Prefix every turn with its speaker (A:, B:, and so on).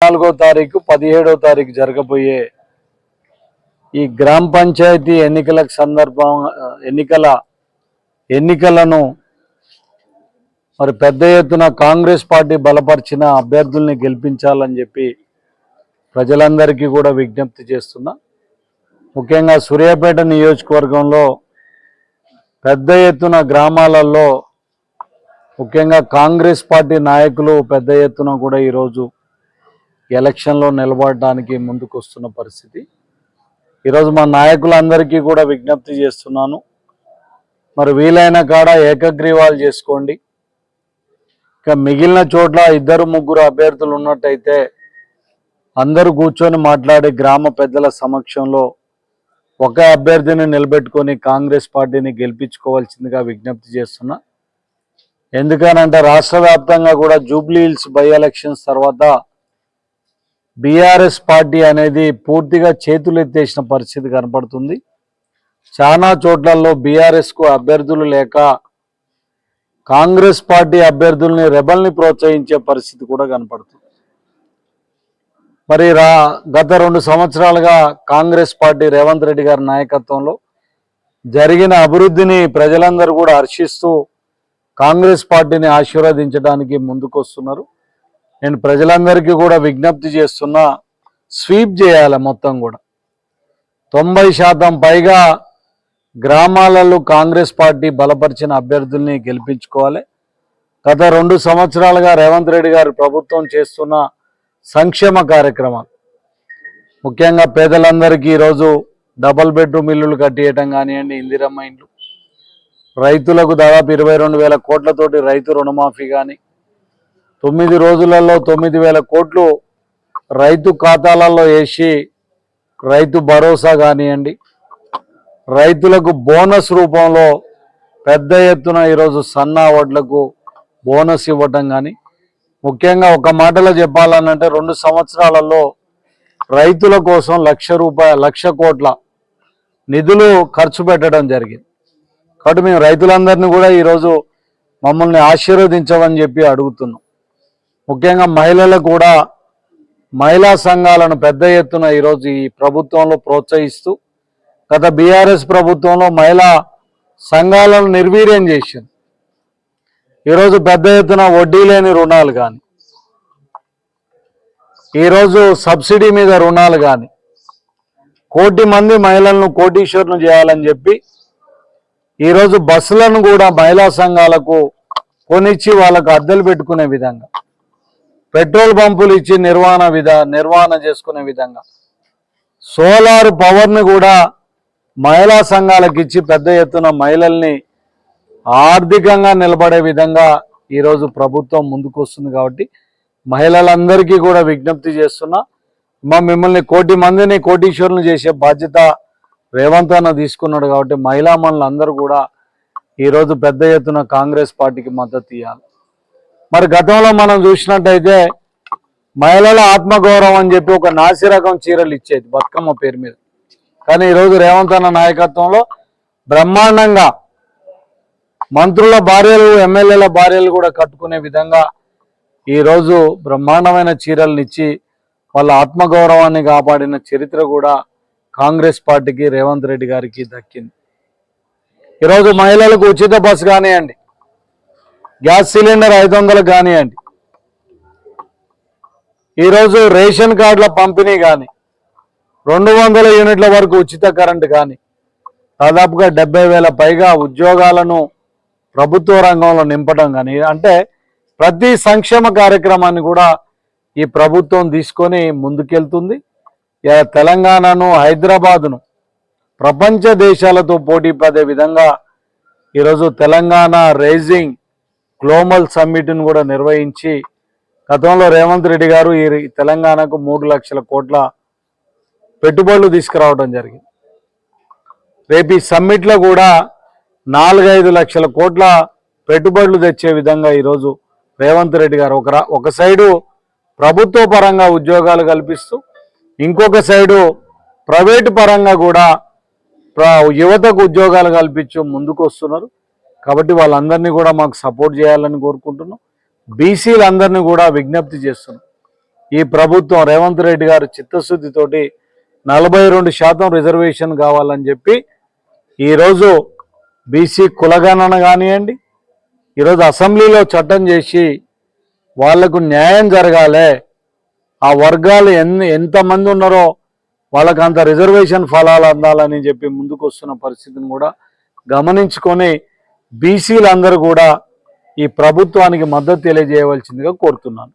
A: 14వ తారీఖు 17వ తారీఖు జరగబోయే ఈ గ్రామ పంచాయతీ ఎన్నికలను మరి పెద్ద ఎత్తున కాంగ్రెస్ పార్టీ బలపరిచిన అభ్యర్థుల్ని గెలిపించాలని చెప్పి ప్రజలందరికీ కూడా విజ్ఞప్తి చేస్తున్నా. ముఖ్యంగా సూర్యాపేట నియోజకవర్గంలో పెద్ద ఎత్తున గ్రామాలలో ముఖ్యంగా కాంగ్రెస్ పార్టీ నాయకులు పెద్ద ఎత్తున కూడా ఈరోజు ఎలక్షన్లో నిలబడడానికి ముందుకు వస్తున్న పరిస్థితి. ఈరోజు మా నాయకులందరికీ కూడా విజ్ఞప్తి చేస్తున్నాను, మరి వీలైన కాడ ఏకగ్రీవాలు చేసుకోండి. ఇక మిగిలిన చోట్ల 2-3 అభ్యర్థులు ఉన్నట్టయితే అందరూ కూర్చొని మాట్లాడి గ్రామ పెద్దల సమక్షంలో ఒక అభ్యర్థిని నిలబెట్టుకొని కాంగ్రెస్ పార్టీని గెలిపించుకోవాల్సిందిగా విజ్ఞప్తి చేస్తున్నా. ఎందుకనంటే రాష్ట్ర వ్యాప్తంగా కూడా జూబ్లీ హిల్స్ బై ఎలక్షన్స్ తర్వాత బీఆర్ఎస్ పార్టీ అనేది పూర్తిగా చేతులు ఎత్తేసిన పరిస్థితి కనపడుతుంది. చాలా చోట్లలో బీఆర్ఎస్కు అభ్యర్థులు లేక కాంగ్రెస్ పార్టీ అభ్యర్థుల్ని రెబల్ని ప్రోత్సహించే పరిస్థితి కూడా కనపడుతుంది. మరి గత 2 సంవత్సరాలుగా కాంగ్రెస్ పార్టీ రేవంత్ రెడ్డి గారి నాయకత్వంలో జరిగిన అభివృద్ధిని ప్రజలందరూ కూడా హర్షిస్తూ కాంగ్రెస్ పార్టీని ఆశీర్వదించడానికి ముందుకొస్తున్నారు. నేను ప్రజలందరికీ కూడా విజ్ఞప్తి చేస్తున్నా, స్వీప్ చేయాలి. మొత్తం కూడా 90% పైగా గ్రామాలలో కాంగ్రెస్ పార్టీ బలపరిచిన అభ్యర్థుల్ని గెలిపించుకోవాలి. గత 2 సంవత్సరాలుగా రేవంత్ రెడ్డి గారి ప్రభుత్వం చేస్తున్న సంక్షేమ కార్యక్రమాలు, ముఖ్యంగా పేదలందరికీ ఈరోజు డబుల్ బెడ్రూమ్ ఇల్లులు కట్టియటం కానివ్వండి, ఇందిరమ్మ ఇండ్లు, రైతులకు దాదాపు 22,000 కోట్లతోటి రైతు రుణమాఫీ కానీ, 9 రోజులలో 9,000 కోట్లు రైతు ఖాతాలలో వేసి రైతు భరోసా కానివ్వండి, రైతులకు బోనస్ రూపంలో పెద్ద ఎత్తున ఈరోజు సన్నా వడ్లకు బోనస్ ఇవ్వటం కానీ, ముఖ్యంగా ఒక మాటలో చెప్పాలనంటే 2 సంవత్సరాలలో రైతుల కోసం 1,00,000 కోట్ల నిధులు ఖర్చు పెట్టడం జరిగింది. కాబట్టి మేము రైతులందరినీ కూడా ఈరోజు మమ్మల్ని ఆశీర్వదించమని చెప్పి అడుగుతున్నాం. ముఖ్యంగా మహిళలకు కూడా మహిళా సంఘాలను పెద్ద ఎత్తున ఈరోజు ఈ ప్రభుత్వంలో ప్రోత్సహిస్తూ, గత బీఆర్ఎస్ ప్రభుత్వంలో మహిళా సంఘాలను నిర్వీర్యం చేసింది. ఈరోజు పెద్ద ఎత్తున వడ్డీ లేని రుణాలు కానీ, ఈరోజు సబ్సిడీ మీద రుణాలు కానీ, 1 కోటి మంది మహిళలను కోటీశ్వరులను చేయాలని చెప్పి ఈరోజు బస్సులను కూడా మహిళా సంఘాలకు కొనిచ్చి వాళ్ళకు అద్దెలు పెట్టుకునే విధంగా, పెట్రోల్ పంపులు ఇచ్చి నిర్వహణ చేసుకునే విధంగా, సోలార్ పవర్ని కూడా మహిళా సంఘాలకు ఇచ్చి పెద్ద ఎత్తున మహిళల్ని ఆర్థికంగా నిలబడే విధంగా ఈరోజు ప్రభుత్వం ముందుకు వస్తుంది. కాబట్టి మహిళలందరికీ కూడా విజ్ఞప్తి చేస్తున్నా, మిమ్మల్ని 1 కోటి మందిని కోటీశ్వరులను చేసే బాధ్యత రేవంత్ అన్న తీసుకున్నాడు. కాబట్టి మహిళా మనులందరూ కూడా ఈరోజు పెద్ద ఎత్తున కాంగ్రెస్ పార్టీకి మద్దతు ఇవ్వాలి. మరి గతంలో మనం చూసినట్టయితే మహిళల ఆత్మగౌరవం అని చెప్పి ఒక నాసిరకం చీరలు ఇచ్చేది బతుకమ్మ పేరు మీద. కానీ ఈరోజు రేవంత్ అన్న నాయకత్వంలో బ్రహ్మాండంగా మంత్రుల భార్యలు, ఎమ్మెల్యేల భార్యలు కూడా కట్టుకునే విధంగా ఈరోజు బ్రహ్మాండమైన చీరలను ఇచ్చి వాళ్ళ ఆత్మగౌరవాన్ని కాపాడిన చరిత్ర కూడా కాంగ్రెస్ పార్టీకి, రేవంత్ రెడ్డి గారికి దక్కింది. ఈరోజు మహిళలకు ఉచిత బస్సు కానివ్వండి, గ్యాస్ సిలిండర్ 500 కానివ్వండి, ఈరోజు రేషన్ కార్డుల పంపిణీ కానీ, 200 యూనిట్ల వరకు ఉచిత కరెంటు కానీ, దాదాపుగా 70,000 పైగా ఉద్యోగాలను ప్రభుత్వ రంగంలో నింపడం కానీ, అంటే ప్రతి సంక్షేమ కార్యక్రమాన్ని కూడా ఈ ప్రభుత్వం తీసుకొని ముందుకెళ్తుంది. తెలంగాణను, హైదరాబాదును ప్రపంచ దేశాలతో పోటీ పడే విధంగా ఈరోజు తెలంగాణ రైజింగ్ గ్లోబల్ సమ్మిట్ను కూడా నిర్వహించి, గతంలో రేవంత్ రెడ్డి గారు ఈ తెలంగాణకు 3 లక్షల కోట్ల పెట్టుబడులు తీసుకురావడం జరిగింది. రేపు ఈ సమ్మిట్లో కూడా 4-5 లక్షల కోట్ల పెట్టుబడులు తెచ్చే విధంగా ఈరోజు రేవంత్ రెడ్డి గారు ఒక సైడు ప్రభుత్వ పరంగా ఉద్యోగాలు కల్పిస్తూ, ఇంకొక సైడు ప్రైవేటు పరంగా కూడా యువతకు ఉద్యోగాలు కల్పించు ముందుకు వస్తున్నారు. కాబట్టి వాళ్ళందరినీ కూడా మాకు సపోర్ట్ చేయాలని కోరుకుంటున్నాం. బీసీలందరినీ కూడా విజ్ఞప్తి చేస్తున్నాం, ఈ ప్రభుత్వం రేవంత్ రెడ్డి గారు చిత్తశుద్ధితోటి 42% రిజర్వేషన్ కావాలని చెప్పి ఈరోజు బీసీ కులగణన కానివ్వండి, ఈరోజు అసెంబ్లీలో చట్టం చేసి వాళ్లకు న్యాయం జరగాలి, ఆ వర్గాలు ఎంతమంది ఉన్నారో వాళ్ళకు అంత రిజర్వేషన్ ఫలాలు అందాలని చెప్పి ముందుకు వస్తున్న పరిస్థితిని కూడా గమనించుకొని బీసీలందరూ కూడా ఈ ప్రభుత్వానికి మద్దతు తెలియజేయవలసిందిగా కోరుతున్నాను.